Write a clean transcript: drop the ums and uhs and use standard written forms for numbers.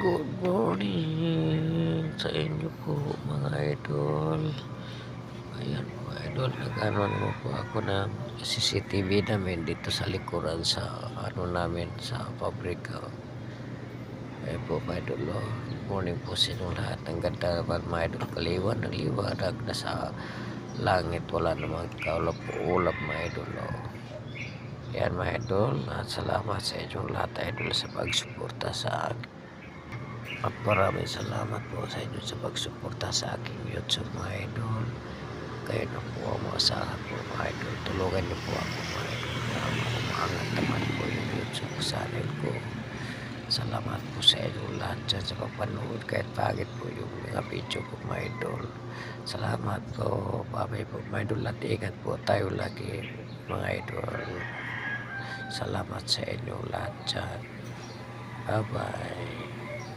Good morning sa inyo po mga idol. Ayan po idol, nag-ano naman po ako ng CCTV namin dito sa likuran sa ano namin sa pabrika. Ayan po mga idol, good morning po sa inyong lahat. Ang ganda naman mga idol, liwanag na sa langit, wala namang kaulap-ulap mga idol. Ayan mga idol, at salamat sa inyong lahat idol sa pagsuporta sa akin. At maraming salamat po sa inyo sa pagsuporta sa aking YouTube mga idol. Kayo na po ang maasahan po mga idol. Tulungan niyo po ako mga idol. Umaangat naman po yung YouTube channel ko. Salamat po sa inyo lahat dyan sa pagpanood. Kahit pagit po yung mga video ko mga idol. Salamat po. Babay po mga idol. At ingat po tayo lagi mga idol. Salamat sa inyo lahat dyan. Bye bye.